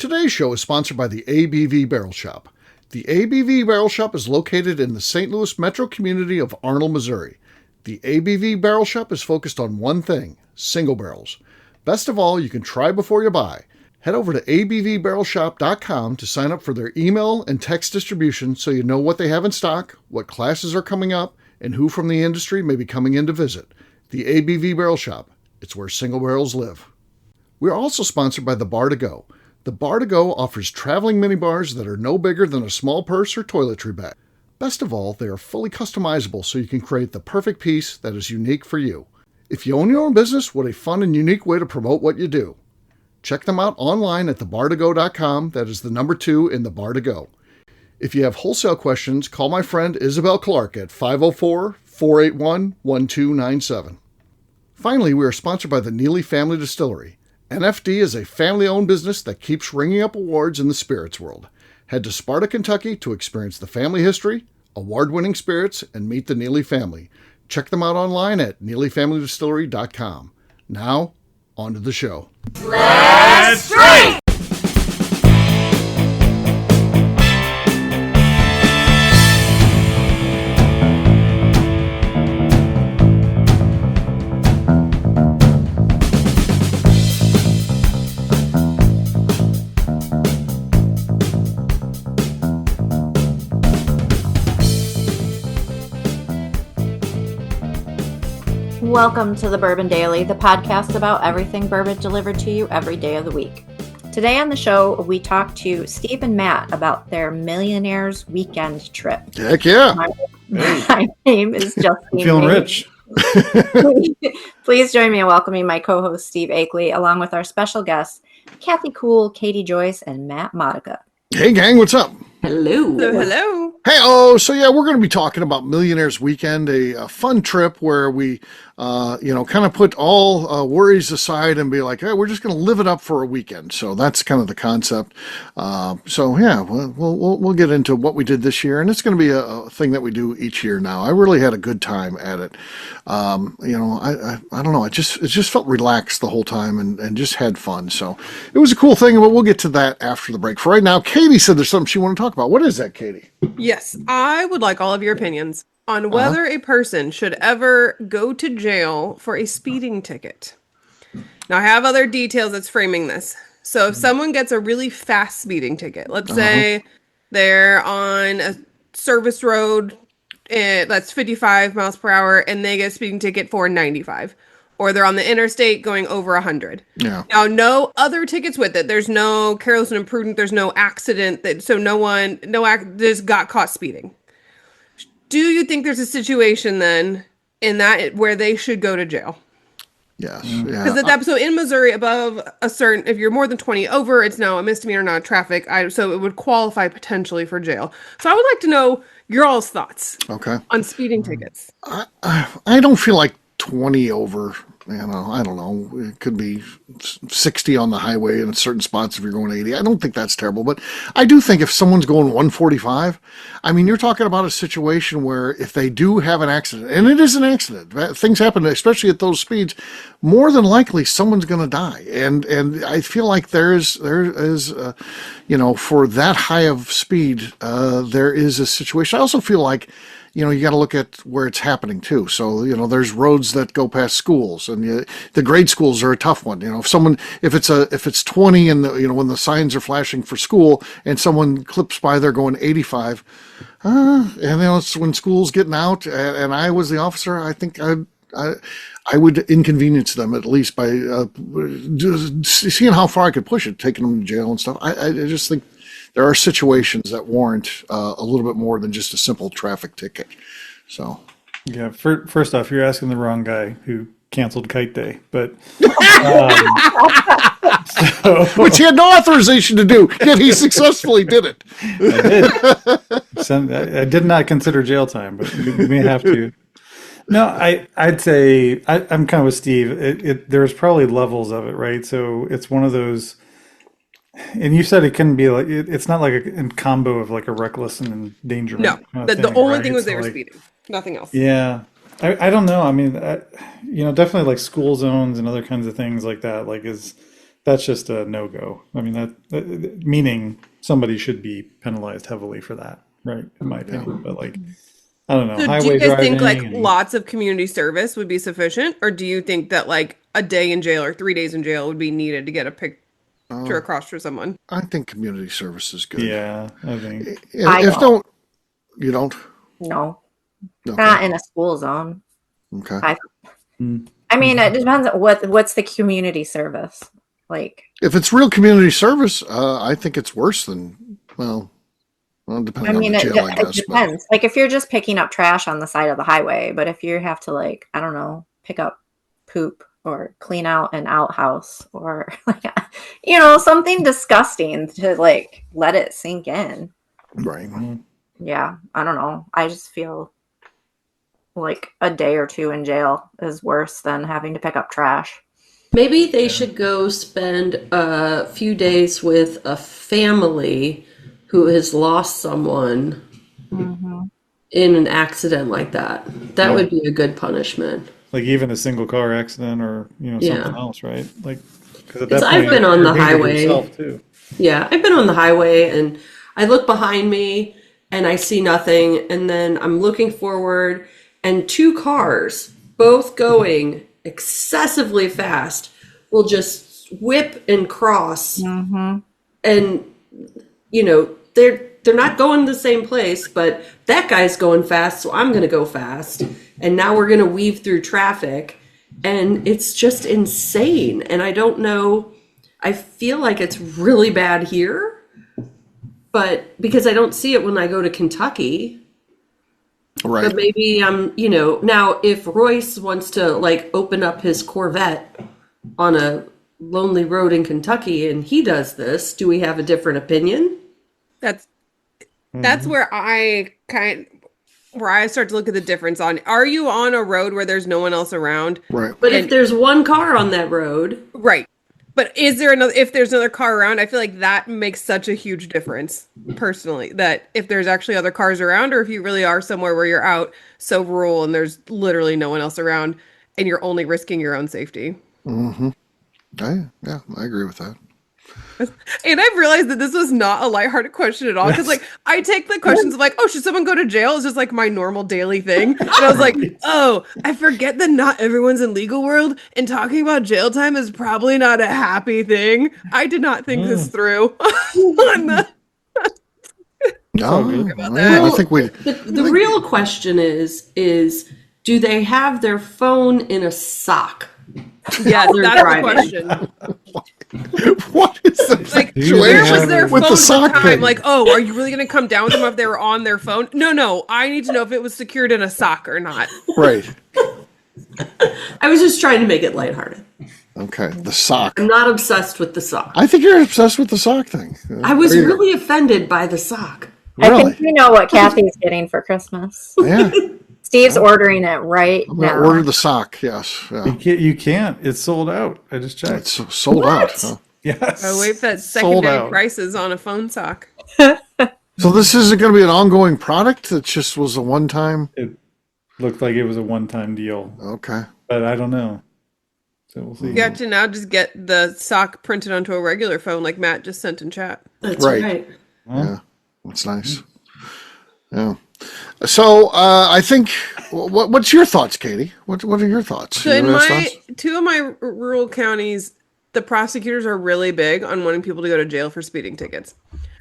Today's show is sponsored by the ABV Barrel Shop. The ABV Barrel Shop is located in the St. Louis metro community of Arnold, Missouri. The ABV Barrel Shop is focused on one thing, single barrels. Best of all, you can try before you buy. Head over to abvbarrelshop.com to sign up for their email and text distribution so you know what they have in stock, what classes are coming up, and who from the industry may be coming in to visit. The ABV Barrel Shop. It's where single barrels live. We are also sponsored by the Bar to Go. The Bar to Go offers traveling minibars that are no bigger than a small purse or toiletry bag. Best of all, they are fully customizable so you can create the perfect piece that is unique for you. If you own your own business, what a fun and unique way to promote what you do. Check them out online at thebar2go.com. That is the number 2 in the Bar to Go. If you have wholesale questions, call my friend Isabel Clark at 504-481-1297. Finally, we are sponsored by the Neely Family Distillery. NFD is a family-owned business that keeps ringing up awards in the spirits world. Head to Sparta, Kentucky to experience the family history, award-winning spirits, and meet the Neely family. Check them out online at neelyfamilydistillery.com. Now, on to the show. Let's drink! Welcome to the Bourbon Daily, the podcast about everything bourbon delivered to you every day of the week. Today on the show, we talk to Steve and Matt about their Millionaires weekend trip. Heck yeah. My name is Justine. I'm feeling rich. Please join me in welcoming my co-host Steve Akeley, along with our special guests, Kathy Cool, Katie Joyce, and Matt Modica. Hey gang, what's up? Hello. Hello. Hey, so yeah, we're going to be talking about Millionaires Weekend, a fun trip where we, kind of put all worries aside and be like, hey, we're just going to live it up for a weekend. So that's kind of the concept. So yeah, we'll get into what we did this year, and it's going to be a thing that we do each year now. I really had a good time at it. I don't know, it just felt relaxed the whole time and just had fun. So it was a cool thing, but we'll get to that after the break. For right now, Katie said there's something she wanted to talk about. What is that, Katie? Yes, I would like all of your opinions on whether a person should ever go to jail for a speeding ticket. Now, I have other details that's framing this. So if someone gets a really fast speeding ticket, let's say they're on a service road that's 55 miles per hour and they get a speeding ticket for 95. Or they're on the interstate going over 100. Yeah. Now, no other tickets with it. There's no careless and imprudent. There's no accident. So just got caught speeding. Do you think there's a situation then in that where they should go to jail? Yes. Yeah. Because so in Missouri, above a certain, if you're more than 20 over, it's now a misdemeanor, not traffic. So it would qualify potentially for jail. So I would like to know your all's thoughts. Okay. On speeding tickets. I don't feel like 20 over, I don't know, it could be 60 on the highway in certain spots if you're going 80. I don't think that's terrible, but I do think if someone's going 145, you're talking about a situation where if they do have an accident, and it is an accident, things happen, especially at those speeds, more than likely someone's going to die. And I feel like there is for that high of speed, there is a situation. I also feel like, you got to look at where it's happening too. So, there's roads that go past schools, and the grade schools are a tough one. If it's 20 and when the signs are flashing for school and someone clips by there going 85, and it's when school's getting out and I was the officer, I think I would inconvenience them at least by seeing how far I could push it, taking them to jail and stuff. I just think there are situations that warrant a little bit more than just a simple traffic ticket. So, yeah. First off, you're asking the wrong guy who canceled Kite Day, but which he had no authorization to do, yet he successfully did it. I did not consider jail time, but we may have to. No, I'd say I'm kind of with Steve. There's probably levels of it, right? So it's one of those. And you said it couldn't be like it's not like a combo of like a reckless and endangerment. No, the only thing was they were speeding, nothing else. Yeah, I don't know. I mean, definitely like school zones and other kinds of things like that. Like is that's just a no-go. I mean, meaning somebody should be penalized heavily for that, right? In my opinion, but like, I don't know, So do highway you guys think driving like and lots of community service would be sufficient, or do you think that like a day in jail or 3 days in jail would be needed to get a picture across for someone? I think community service is good. yeah, I think I If don't. you don't? No, Okay. not in a school zone. Okay. I mean, it depends on what's the community service like. If it's real community service, I think it's worse than, well, I depending on mean, the it, jail, I it guess. But depends. Like if you're just picking up trash on the side of the highway, but if you have to like, I don't know, pick up poop or clean out an outhouse or like, something disgusting to like let it sink in. right. Yeah, I don't know. I just feel like a day or two in jail is worse than having to pick up trash. Maybe they should go spend a few days with a family who has lost someone in an accident like that. That would be a good punishment. like even a single car accident or something Yeah. else, right? Like, because Because I've been on the highway. too. Yeah, I've been on the highway and I look behind me and I see nothing. And then I'm looking forward and two cars, both going excessively fast, will just whip and cross. And, they're not going the same place, but that guy's going fast, so I'm going to go fast. And now we're going to weave through traffic. And it's just insane. And I don't know, I feel like it's really bad here, but because I don't see it when I go to Kentucky. Right. But maybe now if Royce wants to like open up his Corvette on a lonely road in Kentucky and he does this, do we have a different opinion? That's where I start to look at the difference on, are you on a road where there's no one else around? Right. But if there's one car on that road, Right. But if there's another car around, I feel like that makes such a huge difference personally, that if there's actually other cars around, or if you really are somewhere where you're out so rural and there's literally no one else around and you're only risking your own safety. Yeah, I agree with that. And I've realized that this was not a lighthearted question at all. Because like I take the questions of like, oh, should someone go to jail? It's just like my normal daily thing. And I was like, oh, I forget that not everyone's in legal world and talking about jail time is probably not a happy thing. I did not think this through. No, yeah, I think we. the real question is do they have their phone in a sock? Yeah, They're that's the driving. question. What is the Like, You where have was their with phone the at sock the time? thing? Like, oh, are you really going to come down with them if they were on their phone? No, I need to know if it was secured in a sock or not. Right. I was just trying to make it lighthearted. Okay. The sock. I'm not obsessed with the sock. I think you're obsessed with the sock thing. I was There you go. really offended by the sock. I Really? think we know what Kathy's getting for Christmas. Yeah. Steve's ordering it right I'm gonna now. order the sock. Yes. Yeah. You can't. It's sold out. I just checked. It's sold out. Huh? Yes. Oh, wait for that Sold secondary out. prices on a phone sock. So this isn't going to be an ongoing product. That just was a one-time. It looked like it was a one-time deal, Okay. but I don't know. So we'll see. You got to now just get the sock printed onto a regular phone like Matt just sent in chat. That's Right. right. Yeah. That's nice. Yeah. So I think. What's your thoughts, Katie? What are your thoughts? So You in have my thoughts? two of my rural counties, the prosecutors are really big on wanting people to go to jail for speeding tickets.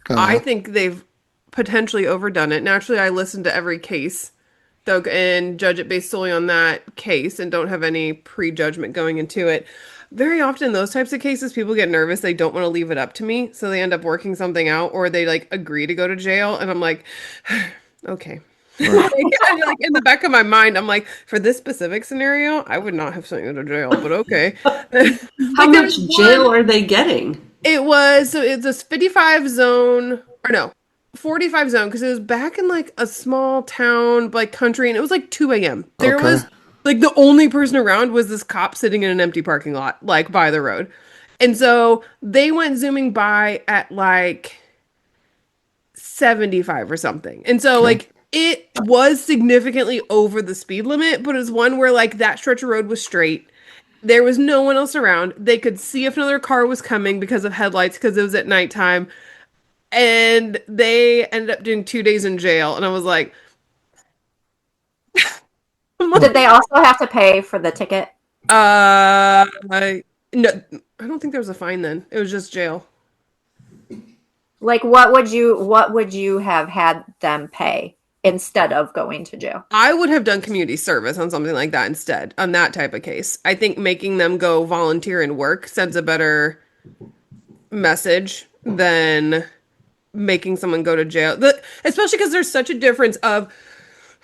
I think they've potentially overdone it. Naturally, I listen to every case, though, and judge it based solely on that case, and don't have any prejudgment going into it. Very often, those types of cases, people get nervous. They don't want to leave it up to me, so they end up working something out, or they like agree to go to jail, and I'm like, okay. Like, in the back of my mind, I'm like, for this specific scenario, I would not have sent you to jail, but okay. How much jail are they getting? It's a 55 zone, or no, 45 zone, because it was back in like a small town, like country, and it was like 2 a.m. There Okay. was like the only person around was this cop sitting in an empty parking lot, like by the road. And so they went zooming by at like 75 or something. And so like it was significantly over the speed limit, but it was one where like that stretch of road was straight. There was no one else around. They could see if another car was coming because of headlights, because it was at nighttime. And they ended up doing 2 days in jail. And I was like, Did they also have to pay for the ticket? no, I don't think there was a fine then. It was just jail. Like, what would you have had them pay instead of going to jail? I would have done community service on something like that instead, on that type of case. I think making them go volunteer and work sends a better message than making someone go to jail. Especially because there's such a difference of,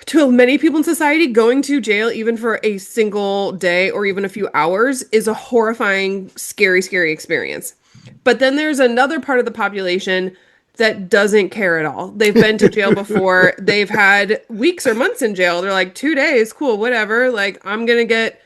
to many people in society, going to jail even for a single day or even a few hours is a horrifying, scary, scary experience. But then there's another part of the population that doesn't care at all. They've been to jail before. They've had weeks or months in jail. They're like, 2 days, cool, whatever. Like, I'm going to get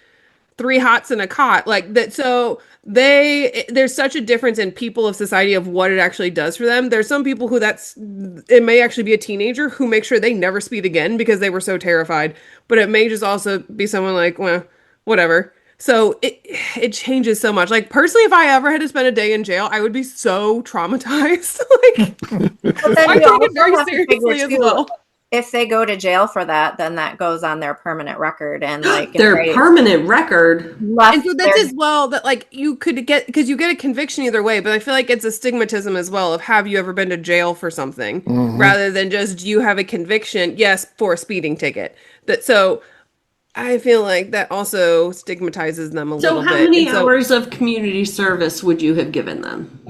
3 hots and a cot. Like that. So there's such a difference in people of society of what it actually does for them. There's some people who it may actually be a teenager who make sure they never speed again because they were so terrified. But it may just also be someone like, well, whatever. So it changes so much. Like, personally, if I ever had to spend a day in jail, I would be so traumatized. Like, But then I you take also it very have to seriously figure, as too, well. if they go to jail for that, then that goes on their permanent record, and like if Their they permanent record. left And so that's their- as well that, like, you could get, because you get a conviction either way, but I feel like it's a stigmatism as well of, have you ever been to jail for something, rather than just, you have a conviction, yes, for a speeding ticket. So I feel like that also stigmatizes them a So little how bit. many And so hours of community service would you have given them?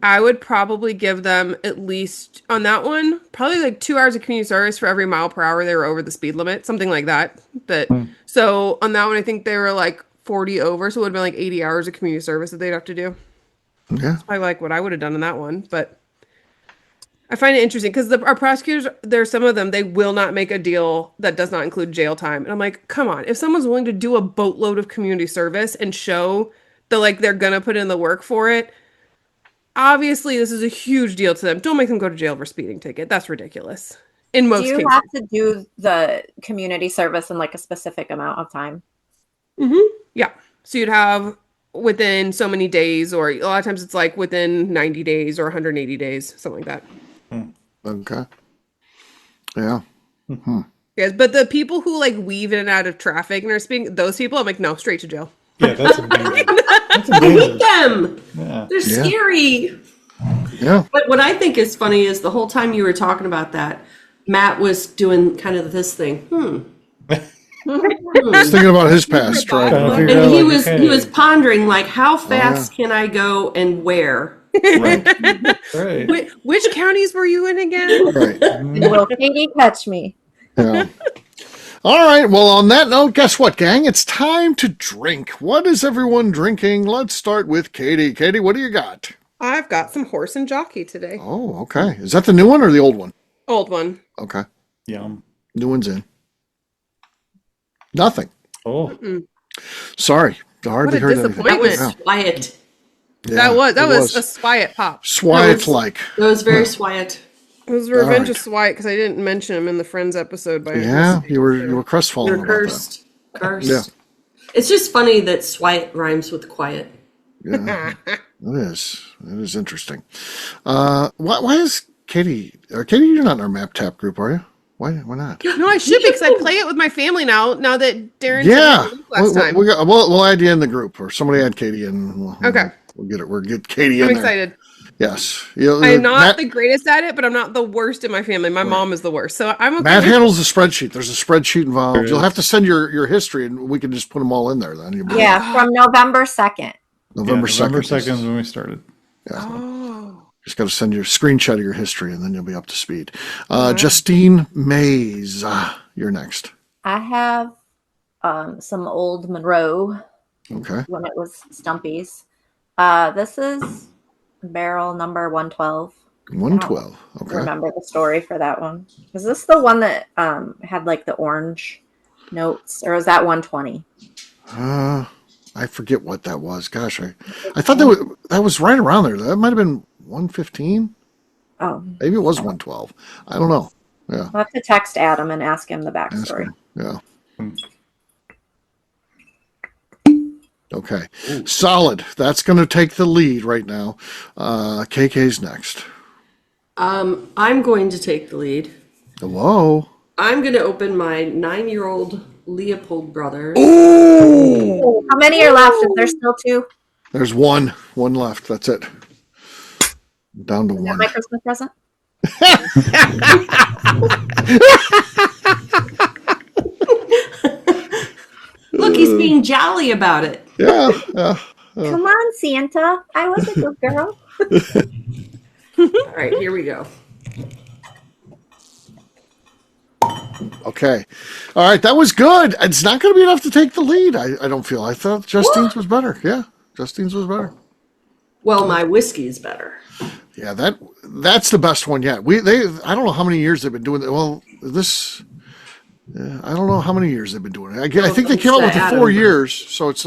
I would probably give them, at least on that one, probably like 2 hours of community service for every mile per hour they were over the speed limit, something like that. So on that one, I think they were like 40 over, so it would have been like 80 hours of community service that they'd have to do. Yeah. I like what I would have done in that one, but I find it interesting because our prosecutors, there's some of them, they will not make a deal that does not include jail time. And I'm like, come on, if someone's willing to do a boatload of community service and show that, like, they're going to put in the work for it, obviously this is a huge deal to them. Don't make them go to jail for a speeding ticket. That's ridiculous. In most do you cases. have to do the community service in like a specific amount of time? Yeah. So you'd have within so many days, or a lot of times it's like within 90 days or 180 days, something like that. Okay. Yeah. Yes, but the people who like weave in and out of traffic and are speeding, those people, I'm like, no, straight to jail. Yeah, that's amazing. That's I hate amazing. them. Yeah. They're scary. Yeah. But what I think is funny is the whole time you were talking about that, Matt was doing kind of this thing. He's thinking about his past, right? Trying to figure And out, he like, was okay. he was pondering, like, how fast can I go and where? Right. Right. Which counties were you in again? Right. Will Katie catch me? Yeah. All right. Well, on that note, guess what, gang? It's time to drink. What is everyone drinking? Let's start with Katie. Katie, what do you got? I've got some horse and jockey today. Oh, okay. Is that the new one or the old one? Old one. Okay. Yum. New one's in. Nothing. Oh. Sorry. Hardly What a heard anything. That was disappointment. Swiat. Yeah, that it was a Swiat pop. Swiat-like. That was very Swiat. It was Revenge right. of Swiat because I didn't mention him in the Friends episode by Yeah, mistake. you were crestfallen You're about cursed. Cursed. Yeah. It's just funny that Swiat rhymes with quiet. that. Yeah, it is. It is interesting. Why is Katie? Katie, you're not in our Map Tap group, are you? Why not? No, I should be because I play it with my family now. Now that Darren Yeah, said it last time. we'll add you in the group, or somebody add Katie in. Okay. We'll get Katie I'm in there. excited. Yes, I'm not the greatest at it, but I'm not the worst in my family. My mom is the worst, so I'm okay. Matt with- handles the spreadsheet. There's a spreadsheet involved. There You'll is. have to send your history, and we can just put them all in there. Then Yeah, from November 2nd. November November 2nd. 2nd is when we started. Oh. Just got to send your screenshot of your history, and then you'll be up to speed. Justine Mays, you're next. I have some old Monroe Okay. when it was Stumpy's. This is barrel number 112. 112. Okay. Remember the story for that one? Is this the one that had like the orange notes, or was that 120? I forget what that was. Gosh, I thought that was right around there. That might have been 115. Oh, Maybe it was 112. I don't know. Yeah. I'll have to text Adam and ask him the Ask backstory. her. Yeah. Okay. Solid. That's going to take the lead right now. KK's next. I'm going to take the lead. Whoa. I'm going to open my 9-year-old Leopold brother. Ooh. How many are left? Is there still two? There's one left. That's it. Down to Is that one. my Christmas present? Look, he's being jolly about it. Yeah. Come on, Santa. I was a good girl. All right, here we go. Okay. All right. That was good. It's not going to be enough to take the lead. I don't feel. I thought Justine's was better. Yeah. Justine's was better. Well, my whiskey's better. Yeah. That's the best one yet. I don't know how many years they've been doing it. Well, I don't know how many years they've been doing it. I think they came out with the 4 years. So it's,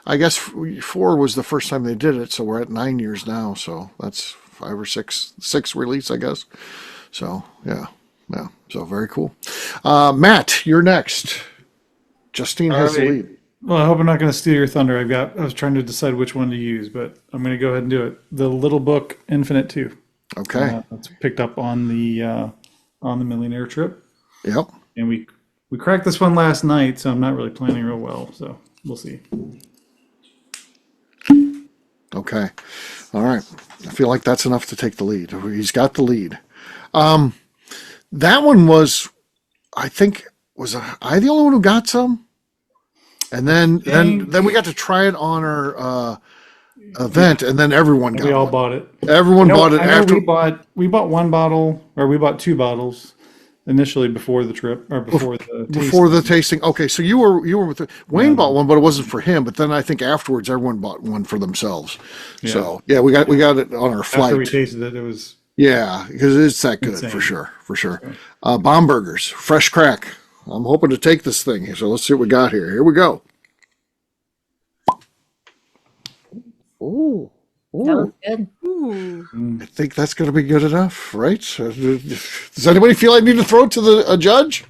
I guess 4 was the first time they did it. So we're at 9 years now. So that's 5 or 6 release, I guess. So yeah. So very cool. Matt, you're next. Justine has the lead. Well, I hope I'm not going to steal your thunder. I was trying to decide which one to use, but I'm going to go ahead and do it. The Little Book Infinite 2. Okay. That's picked up on the Millionaire trip. Yep. And we cracked this one last night, so I'm not really planning real well. So we'll see. Okay. All right. I feel like that's enough to take the lead. He's got the lead. That one was, I think, was I the only one who got some? And then we got to try it on our event, and then everyone got it. We all bought it. Everyone bought it after. We bought one bottle, or we bought 2 bottles initially before the trip, or before the tasting. Okay, so you were with Wayne bought one, but it wasn't for him. But then I think afterwards everyone bought one for themselves. Yeah. So yeah, we got it on our flight. After we tasted it, it was. Yeah, because it's that good. Insane. for sure. Bomb burgers, fresh crack. I'm hoping to take this thing. So let's see what we got here. Here we go. Ooh. That was good. I think that's going to be good enough, right? Does anybody feel I need to throw it to a judge?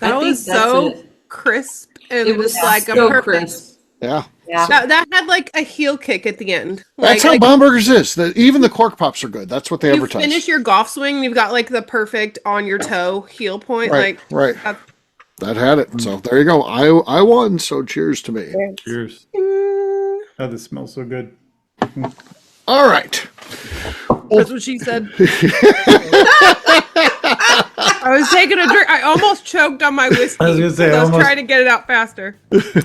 That I think was that's so it. crisp and It was like so a perfect. crisp. Yeah. Yeah. That had like a heel kick at the end. That's like, how bomb burgers is. Even the cork pops are good. That's what they you advertise. finish your golf swing, you've got like the perfect on your toe heel point. Right, Like right. that's- That had it. So there you go. I won. So cheers to me. Cheers. Oh, this smells so good. All right. That's what she said. I was taking a drink. I almost choked on my whiskey. I was gonna say, I was almost- trying to get it out faster.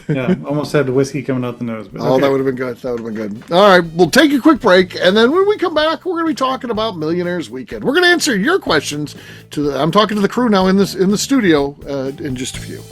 Yeah, almost had the whiskey coming out the nose. But Oh, okay. that would have been good. That would have been good. All right. We'll take a quick break. And then when we come back, we're going to be talking about Millionaires Weekend. We're going to answer your questions. I'm talking to the crew now in the studio in just a few.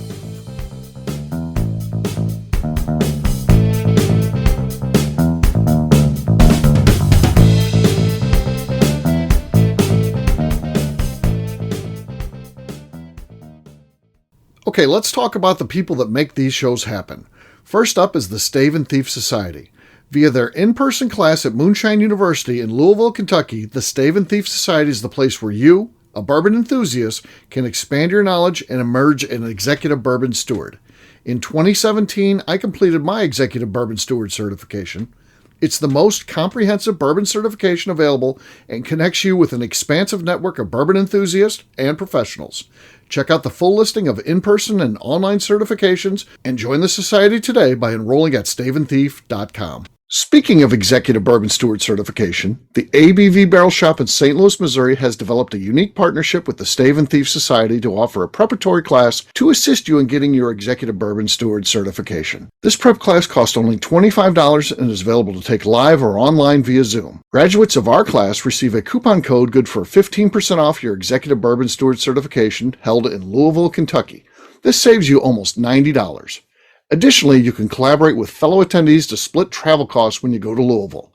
Okay, let's talk about the people that make these shows happen. First up is the Stave and Thief Society. Via their in-person class at Moonshine University in Louisville, Kentucky, the Stave and Thief Society is the place where you, a bourbon enthusiast, can expand your knowledge and emerge an executive bourbon steward. In 2017, I completed my executive bourbon steward certification. It's the most comprehensive bourbon certification available and connects you with an expansive network of bourbon enthusiasts and professionals. Check out the full listing of in-person and online certifications and join the society today by enrolling at staveandthief.com. Speaking of executive bourbon steward certification, the ABV Barrel Shop in St. Louis, Missouri has developed a unique partnership with the Stave and Thief Society to offer a preparatory class to assist you in getting your executive bourbon steward certification. This prep class costs only $25 and is available to take live or online via Zoom. Graduates of our class receive a coupon code good for 15% off your executive bourbon steward certification held in Louisville, Kentucky. This saves you almost $90. Additionally, you can collaborate with fellow attendees to split travel costs when you go to Louisville.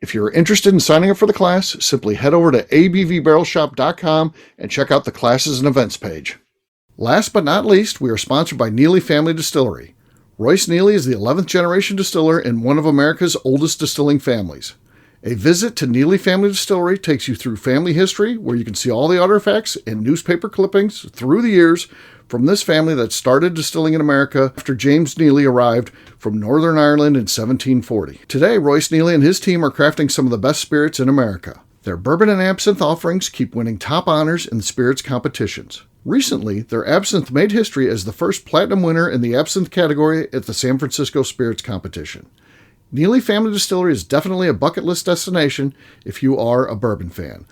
If you're interested in signing up for the class, simply head over to abvbarrelshop.com and check out the classes and events page. Last but not least, we are sponsored by Neely Family Distillery. Royce Neely is the 11th generation distiller in one of America's oldest distilling families. A visit to Neely Family Distillery takes you through family history, where you can see all the artifacts and newspaper clippings through the years, from this family that started distilling in America after James Neely arrived from Northern Ireland in 1740. Today, Royce Neely and his team are crafting some of the best spirits in America. Their bourbon and absinthe offerings keep winning top honors in the spirits competitions. Recently, their absinthe made history as the first platinum winner in the absinthe category at the San Francisco Spirits Competition. Neely Family Distillery is definitely a bucket list destination if you are a bourbon fan.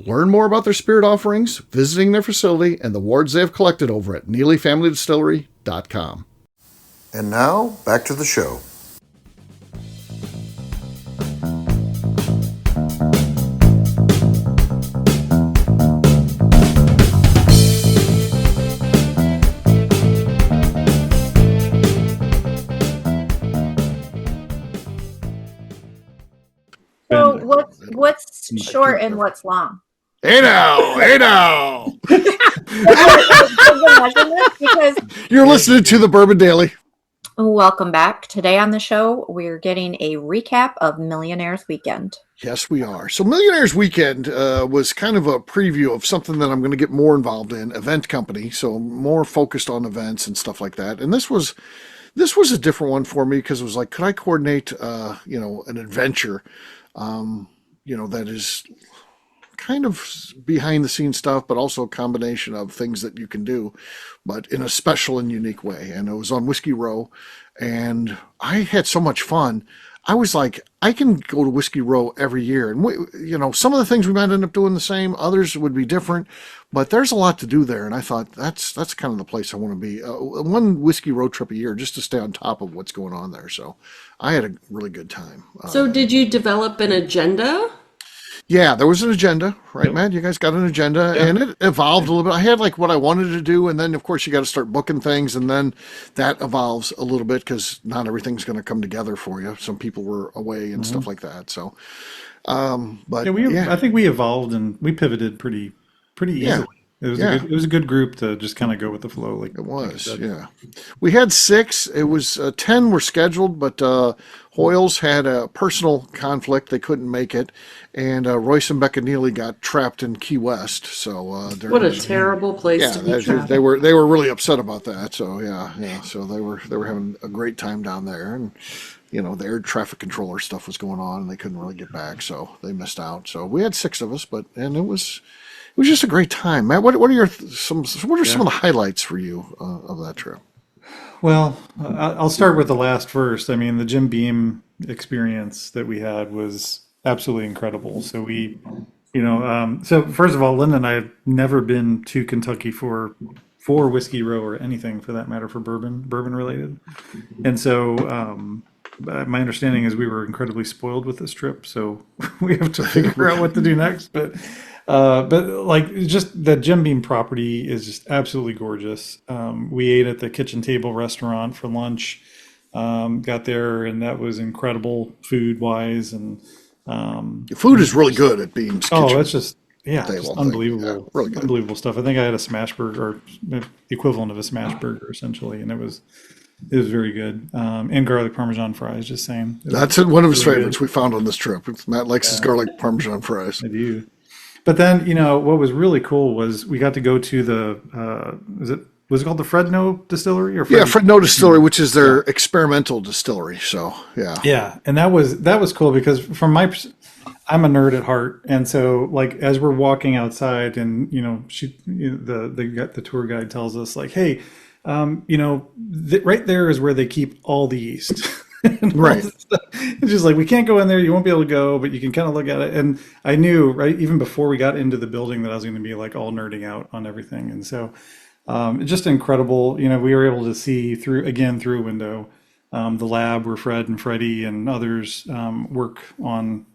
Learn more about their spirit offerings, visiting their facility, and the awards they have collected over at NeelyFamilyDistillery.com. And now, back to the show. So what's short and what's long? Hey now! Because You're listening to the Bourbon Daily. welcome back. Today on the show, we're getting a recap of Millionaires Weekend. Yes, we are. So Millionaires Weekend was kind of a preview of something that I'm going to get more involved in, event company, so more focused on events and stuff like that. And this was a different one for me because it was like, could I coordinate, an adventure, that is kind of behind the scenes stuff, but also a combination of things that you can do, but in a special and unique way. And it was on Whiskey Row, and I had so much fun. I was like, I can go to Whiskey Row every year. And, some of the things we might end up doing the same, others would be different, but there's a lot to do there. And I thought that's kind of the place I want to be. One Whiskey Row trip a year just to stay on top of what's going on there. So I had a really good time. So did you develop an agenda? Yeah, there was an agenda, right, Matt? You guys got an agenda, and it evolved a little bit. I had like what I wanted to do, and then of course you got to start booking things, and then that evolves a little bit because not everything's going to come together for you. Some people were away and stuff like that. So, I think we evolved and we pivoted pretty easily. It was a good group to just kind of go with the flow. Like it was, yeah. We had 6. It was 10 were scheduled, but Hoyles had a personal conflict; they couldn't make it, and Royce and Becca Neely got trapped in Key West. So what a terrible place to be trapped. They were really upset about that. So yeah. So they were having a great time down there, and the air traffic controller stuff was going on, and they couldn't really get back, so they missed out. So we had 6 of us, and it was just a great time. Matt, what are some of the highlights for you of that trip? Well, I'll start with the last first. I mean, the Jim Beam experience that we had was absolutely incredible. So so first of all, Linda and I have never been to Kentucky for Whiskey Row or anything for that matter for bourbon related. And so my understanding is we were incredibly spoiled with this trip. So we have to figure out what to do next. But like just the Jim Beam property is just absolutely gorgeous. We ate at the Kitchen Table restaurant for lunch, got there, and that was incredible food wise. And the food is really good at Beam's Kitchen. Oh, it's just unbelievable, really good. Unbelievable stuff. I think I had a smash burger, or the equivalent of a smash burger, essentially, and it was very good. And garlic parmesan fries. Just saying, that's one of his favorites we found on this trip. Matt likes his garlic parmesan fries. I do. But then, what was really cool was we got to go to the, was it called the Fredno Distillery? Fredno Distillery, which is their experimental distillery. So, yeah. Yeah, and that was cool because I'm a nerd at heart. And so, like, as we're walking outside and, the tour guide tells us, like, hey, right there is where they keep all the yeast. Right. It's just like, we can't go in there. You won't be able to go, but you can kind of look at it. And I knew, right, even before we got into the building, that I was going to be like all nerding out on everything. And so just incredible. We were able to see through a window the lab where Fred and Freddie and others work on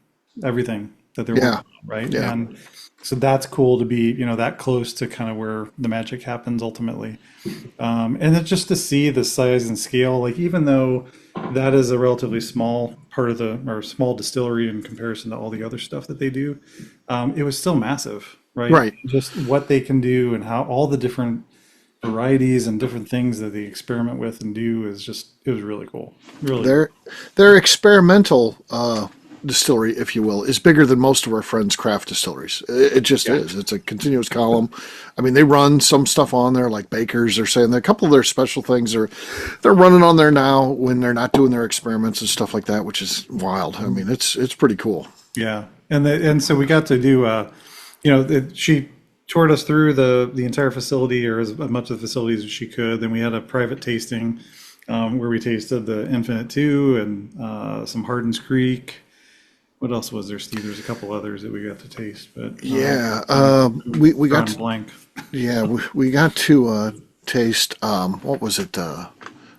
everything that they're working on, right? Yeah. And so that's cool to be, that close to kind of where the magic happens ultimately. And then just to see the size and scale, like even though that is a relatively small part of small distillery in comparison to all the other stuff that they do, it was still massive, right? Right. Just what they can do and how all the different varieties and different things that they experiment with and do it was really cool. Really. Their experimental distillery, if you will, is bigger than most of our friends' craft distilleries. It just is. It's a continuous column. I mean, they run some stuff on there, like Bakers. They're saying that a couple of their special things they're running on there now when they're not doing their experiments and stuff like that, which is wild. I mean, it's pretty cool. Yeah, and so we got to do, she toured us through the entire facility, or as much of the facilities as she could. Then we had a private tasting where we tasted the Infinite 2 and some Hardin's Creek. What else was there, Steve? There's a couple others that we got to taste, but we got to blank. Yeah, we got to taste what was it?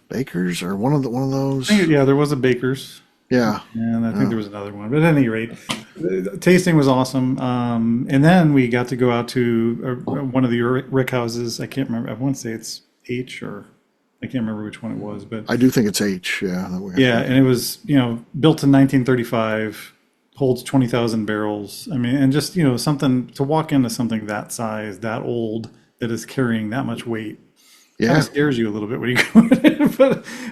Bakers or one of those? Yeah, there was a Baker's. Yeah, and I think there was another one. But at any rate, the tasting was awesome. And then we got to go out to one of the rick houses. I can't remember. I want to say it's H, or I can't remember which one it was. But I do think it's H. Yeah. And it was built in 1935, holds 20,000 barrels. I mean, and just something to walk into something that size, that old, that is carrying that much weight. Yeah, kind of scares you a little bit when you go in it.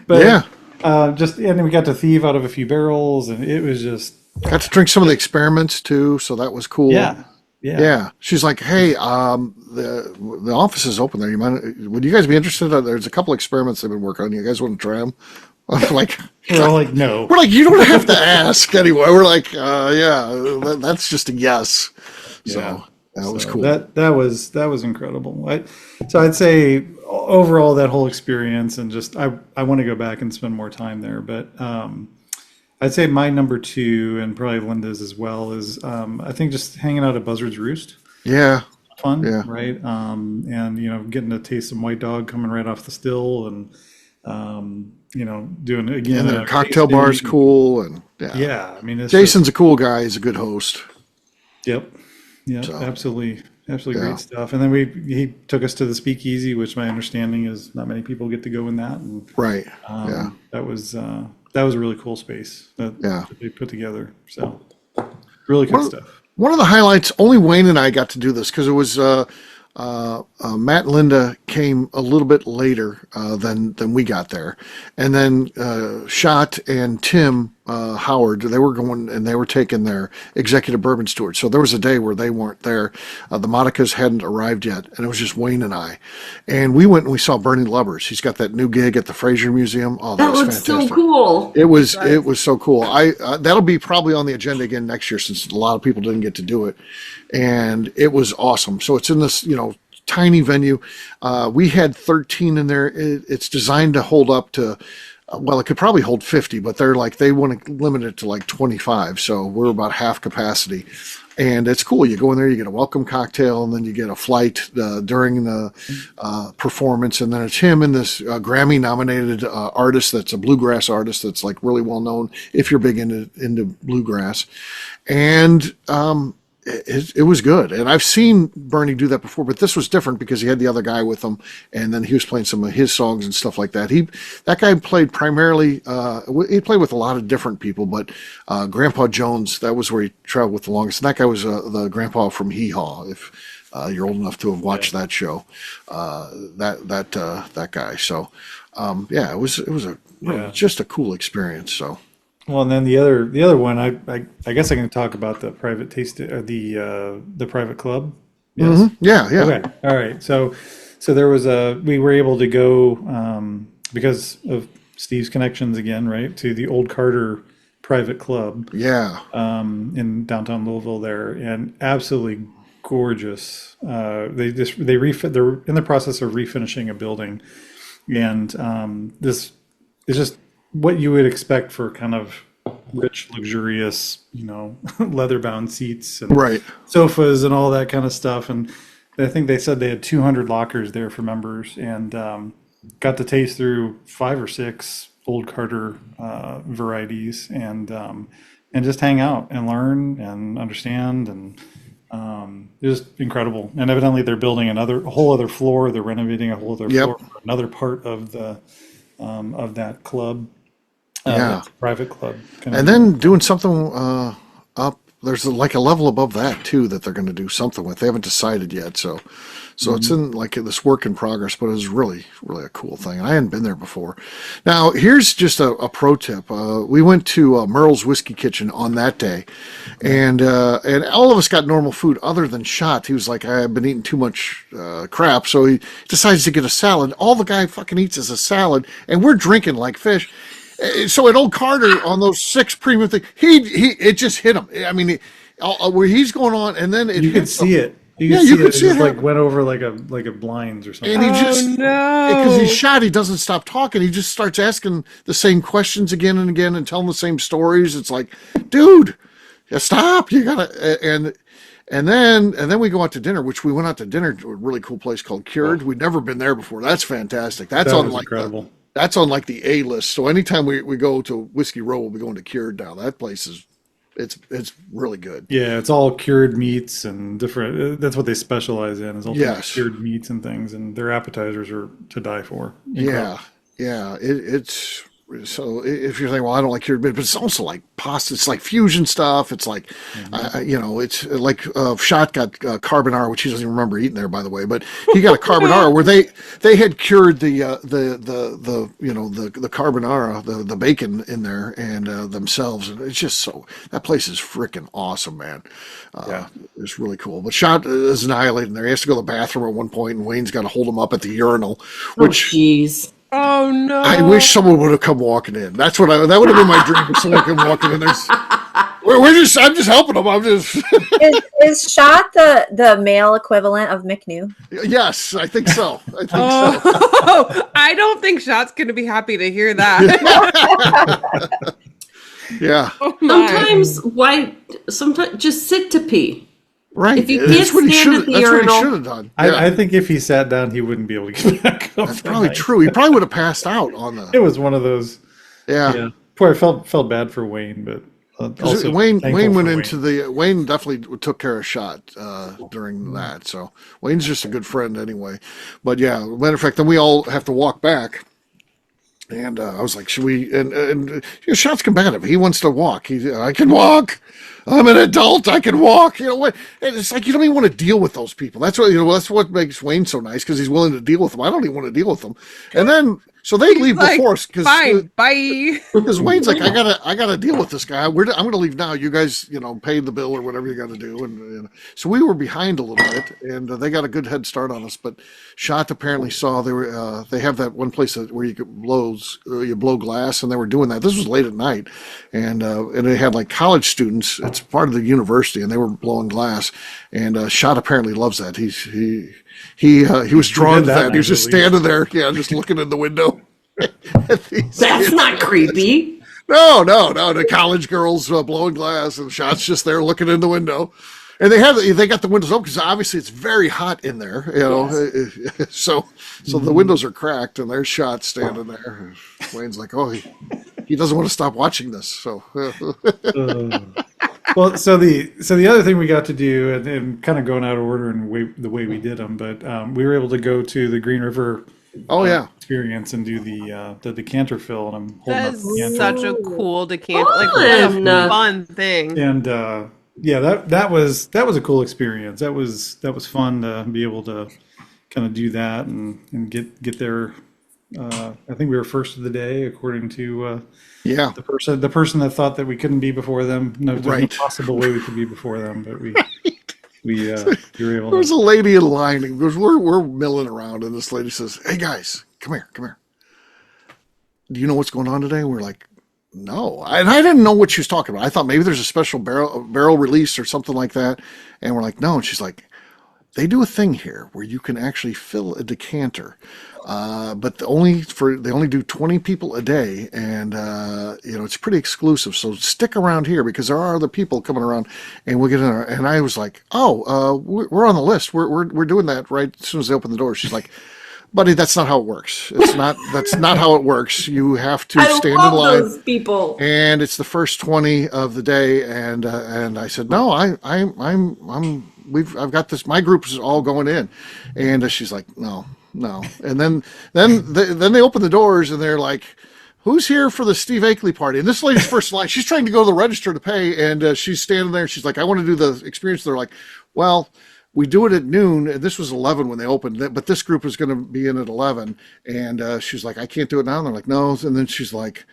But yeah. And then we got to thieve out of a few barrels, and it was just got to drink some of the experiments too, so that was cool. Yeah. She's like, hey, the office is open there. Would you guys be interested? There's a couple experiments they've been working on. You guys want to try them? I'm like, we're all like, no. We're like, you don't have to ask anyway. We're like, that's just a yes. So that was cool. That was incredible. So I'd say overall that whole experience, and just I want to go back and spend more time there. But I'd say my number 2, and probably Linda's as well, is I think just hanging out at Buzzard's Roost. Yeah. Fun, right? And getting to taste some White Dog coming right off the still, and doing it again. And the cocktail bar is cool, and I mean, Jason's a cool guy. He's a good host. Yep. Yeah, so, absolutely great stuff. And then he took us to the Speakeasy, which my understanding is not many people get to go in that. And, right. That was a really cool space that they put together. So really good stuff. One of the highlights, only Wayne and I got to do this because it was Matt and Linda came a little bit later than we got there, and then Schott and Tim Howard, they were going and they were taking their executive bourbon steward. So there was a day where they weren't there. The Monicas hadn't arrived yet, and it was just Wayne and I. And we went and we saw Bernie Lubbers. He's got that new gig at the Fraser Museum. Oh, that was looks fantastic. So cool. It was so cool. That'll be probably on the agenda again next year, since a lot of people didn't get to do it. And it was awesome. So it's in this, tiny venue. We had 13 in there. It's designed to hold up to, it could probably hold 50, but they want to limit it to like 25. So we're about half capacity, and it's cool. You go in there, you get a welcome cocktail, and then you get a flight during the performance. And then it's him and this Grammy nominated artist. That's a bluegrass artist. That's like really well known if you're big into bluegrass. And, it was good. And I've seen Bernie do that before, but this was different because he had the other guy with him, and then he was playing some of his songs and stuff like that. That guy played primarily, he played with a lot of different people, but Grandpa Jones, that was where he traveled with the longest. And that guy was the grandpa from Hee Haw, if you're old enough to have watched that show, that guy. So, it was just a cool experience. So. Well, and then the other one, I guess I can talk about the private taste, the private club. Yes. Mm-hmm. Yeah. Okay. All right. So there was we were able to go because of Steve's connections again, right, to the Old Carter Private Club. Yeah. In downtown Louisville there, and absolutely gorgeous. They're in the process of refinishing a building, and this is just what you would expect for kind of rich, luxurious, leather-bound seats and sofas and all that kind of stuff. And I think they said they had 200 lockers there for members, and got to taste through 5 or 6 Old Carter varieties, and just hang out and learn and understand, and it was incredible. And evidently they're building a whole other floor. They're renovating a whole other floor for another part of of that club. Private club. And then doing something up there's like a level above that too that they're going to do something with. They haven't decided yet, so it's in like this work in progress, but it was really a cool thing. I hadn't been there before. Now here's just a pro tip. We went to Merle's Whiskey Kitchen on that day, and all of us got normal food other than Shot. He was like, I've been eating too much crap, so he decides to get a salad. All the guy fucking eats is a salad, and we're drinking like fish. So at Old Carter on those 6 premium things, it just hit him. I mean, where he's going on, and then you could see it. You could see it. It just went over like a blinds or something. And he just because he's no. Shot, he doesn't stop talking. He just starts asking the same questions again and again and telling the same stories. It's like, dude, stop! You gotta and then we go out to dinner, which we went out to dinner to a really cool place called Cured. We'd never been there before. That's fantastic. That's That on was like incredible. that's on like the A list. So anytime we go to Whiskey Row, we'll be going to Cured now. That place is it's really good. Yeah, it's all cured meats and different. That's what they specialize in, is all Yes. cured meats and things, and their appetizers are to die for. Yeah, yeah. It's so if you're thinking, well, I don't like cured meat, but it's also like pasta. It's like fusion stuff. It's like, it's like Shot got carbonara, which he doesn't even remember eating there, by the way. But he got a carbonara where they had cured the carbonara, the bacon in there and themselves, and it's just so that place is freaking awesome, man. It's really cool. But Shot is annihilating there. He has to go to the bathroom at one point, and Wayne's got to hold him up at the urinal, which. Jeez. Oh no. I wish someone would have come walking in. That would have been my dream. If someone come walking in. I'm just helping them. I'm just. Is Shot the male equivalent of McNew? Yes, I think so. So. I don't think Shot's gonna be happy to hear that. Yeah. Oh my. Sometimes just sit to pee. Right. If you can't That's what he stand at the urinal- should have done. I think if he sat down, he wouldn't be able to get back up. That's probably true. He probably would have passed out on the. It was one of those. Yeah. Yeah. Boy, I felt bad for Wayne, but also Wayne thankful went for into the Wayne definitely took care of Shot during that. So Wayne's just a good friend anyway. But yeah, matter of fact, then we all have to walk back. And I was like, should we? And Shot's combative. He wants to walk. I can walk. I'm an adult. I can walk. You know what? And it's like you don't even want to deal with those people. That's what That's what makes Wayne so nice because he's willing to deal with them. I don't even want to deal with them. And then so they leave Like, before us fine, bye. because Wayne's like, I gotta deal with this guy. I'm gonna leave now. You guys, pay the bill or whatever you got to do. And so we were behind a little bit, and they got a good head start on us. But Shot apparently saw they have that one place where you blow glass, and they were doing that. This was late at night, and they had like college students. It's part of the university, and they were blowing glass. And Shot apparently loves that. He was drawn to that. He was just standing there, just looking in the window. That's not creepy. No. The college girls blowing glass, and Shot's just there looking in the window. And they got the windows open because obviously it's very hot in there, Yes. So the windows are cracked, and there's Shot standing there. Wayne's like, oh, he doesn't want to stop watching this. So. Well, so the other thing we got to do, and kind of going out of order in the way we did them, but we were able to go to the Green River experience and do the decanter fill, and I'm holding up That's the decanter. such a cool decanter. Like what a fun thing. And that was a cool experience. That was fun to be able to kind of do that and get there. I think we were first of the day, according to the person that thought that we couldn't be before them. No, there's no possible way we could be before them, but we were able to. There was a lady in line because we're milling around, and this lady says, "Hey guys, come here. Do you know what's going on today?" And we're like, "No," and I didn't know what she was talking about. I thought maybe there's a special barrel release or something like that, and we're like, "No," and she's like, "They do a thing here where you can actually fill a decanter." But they only do 20 people a day, and it's pretty exclusive. So stick around here because there are other people coming around, and we'll get in there. And I was like, we're on the list. We're doing that right as soon as they open the door. She's like, buddy, that's not how it works. That's not how it works. You have to stand in line. Those people. And it's the first 20 of the day, and I said, no, I've got this. My group is all going in, and she's like, no. And then they open the doors, and they're like, who's here for the Steve Akeley party? And this lady's first line, she's trying to go to the register to pay, and she's standing there, and she's like, I want to do the experience. They're like, well, we do it at noon. And this was 11 when they opened, but this group is going to be in at 11. And she's like, I can't do it now. And they're like, no. And then she's like,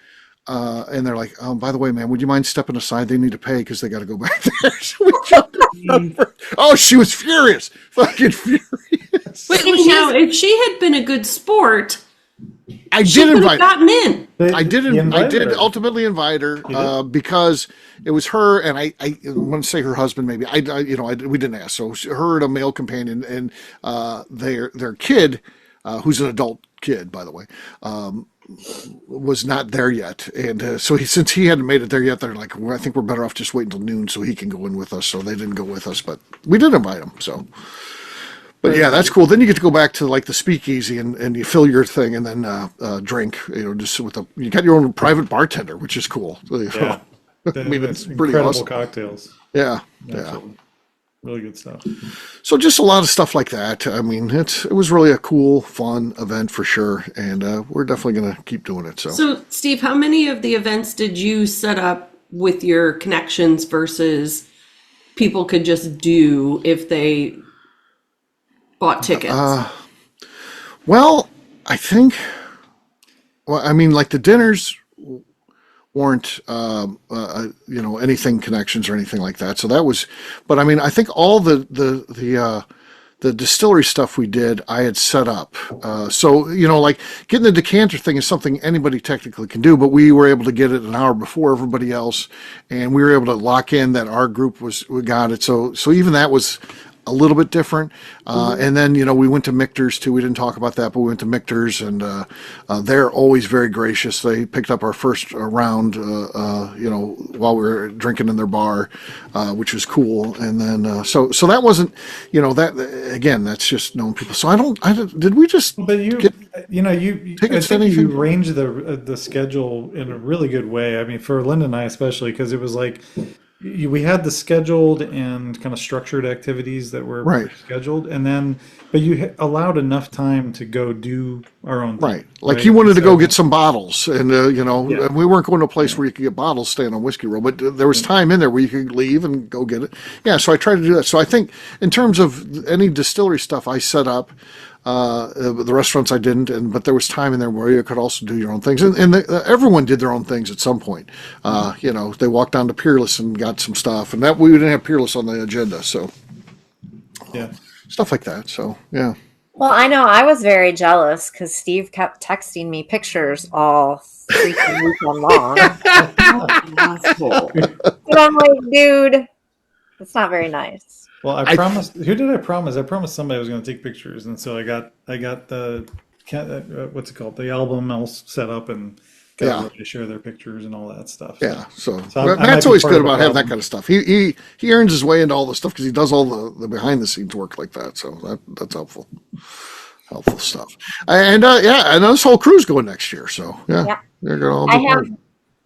and they're like, by the way, man, would you mind stepping aside? They need to pay because they got to go back there. So we jumped in front of her. Oh, she was furious. Fucking furious. But now, if she had been a good sport, I she did could invite have gotten in. I did her. ultimately invite her because it was her and I want to say her husband maybe we didn't ask, so her and a male companion and their kid who's an adult kid, by the way, was not there yet, and so since he hadn't made it there yet, they're like, well, I think we're better off just waiting until noon so he can go in with us. So they didn't go with us, but we did invite him. So. But yeah, that's cool. Then you get to go back to like the speakeasy and you fill your thing and then drink. Just with you got your own private bartender, which is cool. Yeah, I mean, it's pretty incredible awesome. cocktails. Yeah, Absolutely. Really good stuff. So just a lot of stuff like that. I mean, it was really a cool, fun event for sure, and we're definitely going to keep doing it. So, Steve, how many of the events did you set up with your connections versus people could just do if they bought tickets? Well, I think. Well, I mean, like the dinners weren't, anything connections or anything like that. So that was, but I mean, I think all the distillery stuff we did, I had set up. So, like getting the decanter thing is something anybody technically can do, but we were able to get it an hour before everybody else. And we were able to lock in that our group we got it. So even that was a little bit different. And then, we went to Michter's too. We didn't talk about that, but we went to Michter's, and they're always very gracious. They picked up our first round, while we were drinking in their bar, which was cool. And then, so that wasn't, that again, that's just knowing people. So did we just, but I think you arranged the schedule in a really good way. I mean, for Linda and I, especially, because it was like, we had the scheduled and kind of structured activities that were scheduled, and then, but you allowed enough time to go do our own thing. Right. Like you wanted to go get some bottles, and, and we weren't going to a place where you could get bottles staying on Whiskey Row, but there was time in there where you could leave and go get it. Yeah, so I tried to do that. So I think in terms of any distillery stuff I set up, the restaurants I didn't, but there was time in there where you could also do your own things, and everyone did their own things at some point. They walked down to Peerless and got some stuff, and that we didn't have Peerless on the agenda, so yeah, stuff like that. So yeah. Well, I know I was very jealous because Steve kept texting me pictures all freaking weekend long. And I'm like, dude, it's not very nice. Well, I promised. Who did I promise? I promised somebody I was going to take pictures, and so I got the what's it called? The album all set up and got ready to share their pictures and all that stuff. Yeah. So Matt's always good about having that kind of stuff. He earns his way into all the stuff because he does all the behind the scenes work like that. So that's helpful. Helpful stuff. And and this whole crew's going next year. So yeah. They're going to all be part of it.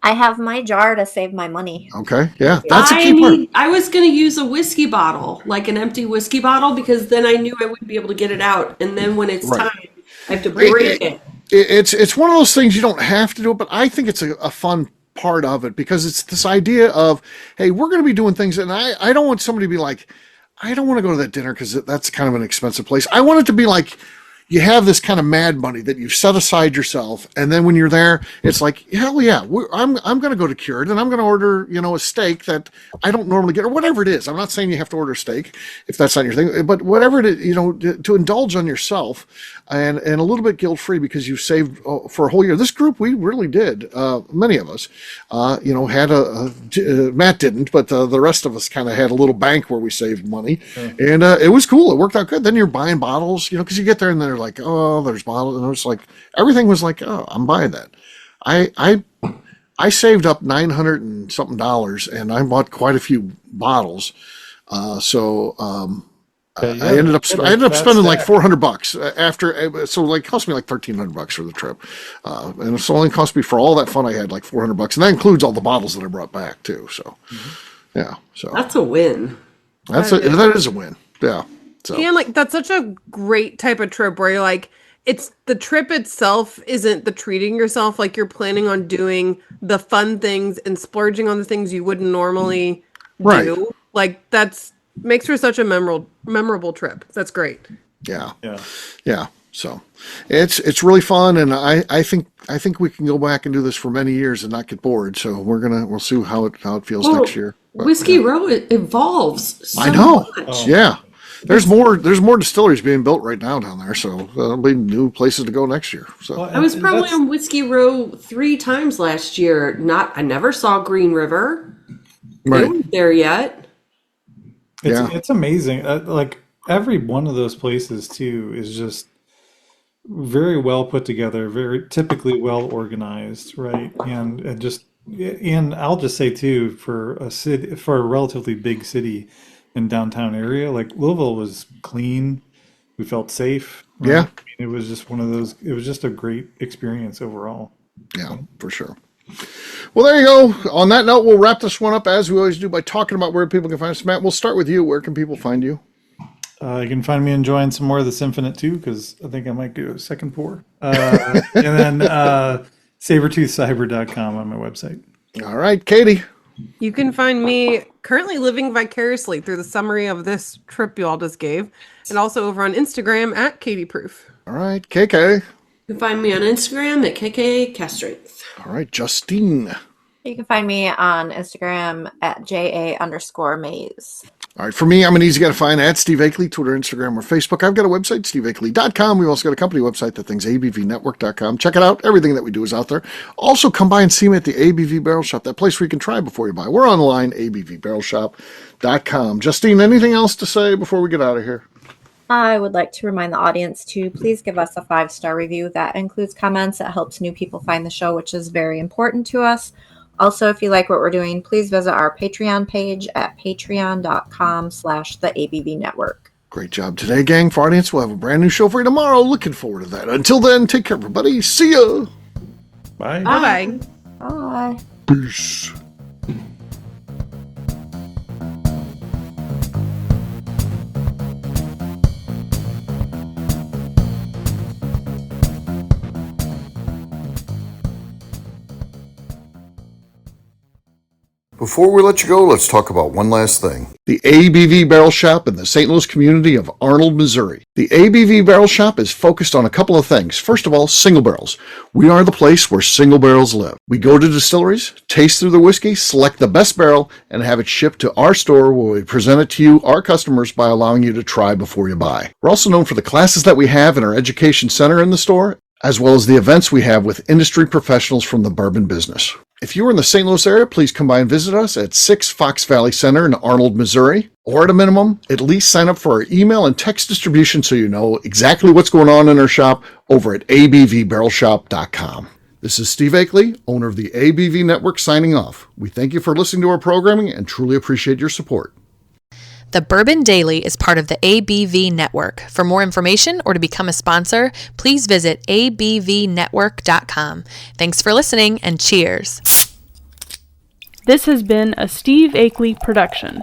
I have my jar to save my money. Okay, yeah, that's a key part. I was going to use a whiskey bottle, like an empty whiskey bottle, because then I knew I wouldn't be able to get it out. And then when it's time, I have to break it. It's one of those things you don't have to do it, but I think it's a fun part of it because it's this idea of, hey, we're going to be doing things, and I don't want somebody to be like, I don't want to go to that dinner because that's kind of an expensive place. I want it to be like, you have this kind of mad money that you've set aside yourself, and then when you're there, it's like, hell yeah, I'm going to go to Cured, and I'm going to order, a steak that I don't normally get, or whatever it is. I'm not saying you have to order steak if that's not your thing, but whatever it is, to indulge on yourself, and a little bit guilt-free because you saved for a whole year. This group, we really did. Many of us, had Matt didn't, but the rest of us kind of had a little bank where we saved money, and it was cool. It worked out good. Then you're buying bottles, because you get there and they're like, oh, there's bottles, and it was like everything was like, oh, I'm buying that. I saved up $900 and something, and I bought quite a few bottles. I ended up spending like $400 after. So like, it cost me like $1,300 for the trip, and it's only cost me for all that fun I had like $400, and that includes all the bottles that I brought back too. So, yeah, so that's a win. That is a win. Yeah. So. And like that's such a great type of trip where you're like, it's the trip itself isn't the treating yourself, like you're planning on doing the fun things and splurging on the things you wouldn't normally Right. do. Like that's makes for such a memorable trip. That's great. Yeah. Yeah. Yeah. So it's really fun, and I think we can go back and do this for many years and not get bored. So we'll see how it feels Well, next year. But, Whiskey Row evolves so I know. much. Yeah. There's more distilleries being built right now down there, so there'll be new places to go next year. So Well, I was and probably that's- on Whiskey Row 3 times last year. I never saw Green River. They right. weren't there yet. It's amazing. Like every one of those places too is just very well put together, very typically well organized, right? And I'll just say too, for a relatively big city in downtown area, like Louisville was clean. We felt safe. Right? Yeah. I mean, it was just one of those. It was just a great experience overall. Yeah, for sure. Well, there you go. On that note, we'll wrap this one up as we always do by talking about where people can find us. Matt, we'll start with you. Where can people find you? You can find me enjoying some more of this Infinite too, because I think I might do a second pour. And then sabertoothcyber.com on my website. All right, Katie. You can find me currently living vicariously through the summary of this trip you all just gave, and also over on Instagram at KatieProof. All right, KK. You can find me on Instagram at KK All right, Justine. You can find me on Instagram at JA_maze. All right, for me, I'm an easy guy to find at Steve Akeley, Twitter, Instagram, or Facebook. I've got a website, steveakeley.com. We've also got a company website, that thing's abvnetwork.com. Check it out. Everything that we do is out there. Also, come by and see me at the ABV Barrel Shop, that place where you can try before you buy. We're online, abvbarrelshop.com. Justine, anything else to say before we get out of here? I would like to remind the audience to please give us a 5-star review. That includes comments. That helps new people find the show, which is very important to us. Also, if you like what we're doing, please visit our Patreon page at patreon.com/the ABV Great job today, gang. For our audience, we'll have a brand new show for you tomorrow. Looking forward to that. Until then, take care, everybody. See ya. Bye. Bye-bye. Bye. Peace. Before we let you go, let's talk about one last thing. The ABV Barrel Shop in the St. Louis community of Arnold, Missouri. The ABV Barrel Shop is focused on a couple of things. First of all, single barrels. We are the place where single barrels live. We go to distilleries, taste through the whiskey, select the best barrel, and have it shipped to our store where we present it to you, our customers, by allowing you to try before you buy. We're also known for the classes that we have in our education center in the store, as well as the events we have with industry professionals from the bourbon business. If you are in the St. Louis area, please come by and visit us at 6 Fox Valley Center in Arnold, Missouri. Or at a minimum, at least sign up for our email and text distribution so you know exactly what's going on in our shop over at abvbarrelshop.com. This is Steve Akeley, owner of the ABV Network, signing off. We thank you for listening to our programming and truly appreciate your support. The Bourbon Daily is part of the ABV Network. For more information or to become a sponsor, please visit abvnetwork.com. Thanks for listening and cheers. This has been a Steve Akeley production.